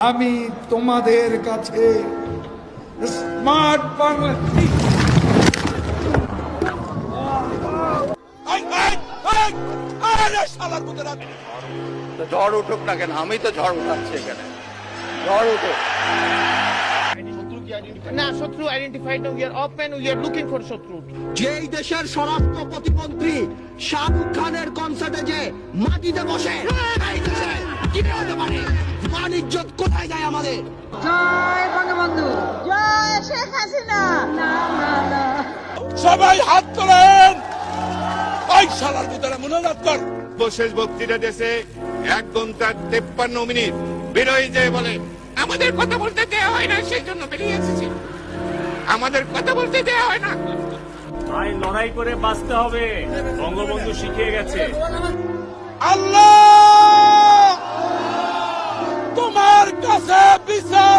আমি তোমাদের কাছে স্মার্ট বাংলা ঝড় উঠুক না কেন, আমি তো ঝড় উঠাচ্ছি এখানে। ঝড় উঠুক না, শত্রু আইডেন্টিফাইড না, we are open, we are looking for শত্রু। যেই দেশের স্বরাষ্ট্র প্রতিমন্ত্রী শাহরুখ খানের কনসার্টে যে মাটিতে বসে, এই দেশে কি হতে পারে? মান ইজ্জত কোথায় যায় আমাদের? জয় বঙ্গবন্ধু, জয় শেখ হাসিনা। না না না, সবাই হাত তোলেন। ওই শালার ভিতরে মনোনাদ কর। শেষ বক্তৃতা দেশে 1 ঘন্টা 53 মিনিট বিরোধী যে বলে আমাদের কথা বলতে দেওয়া হয় না, সেই জন্য বেরিয়ে এসেছি। আমাদের কথা বলতে দেওয়া হয় না। ভাই, লড়াই করে বাঁচতে হবে, বঙ্গবন্ধু শিখিয়ে গেছে। আল্লাহ তোমার কাছে বিচার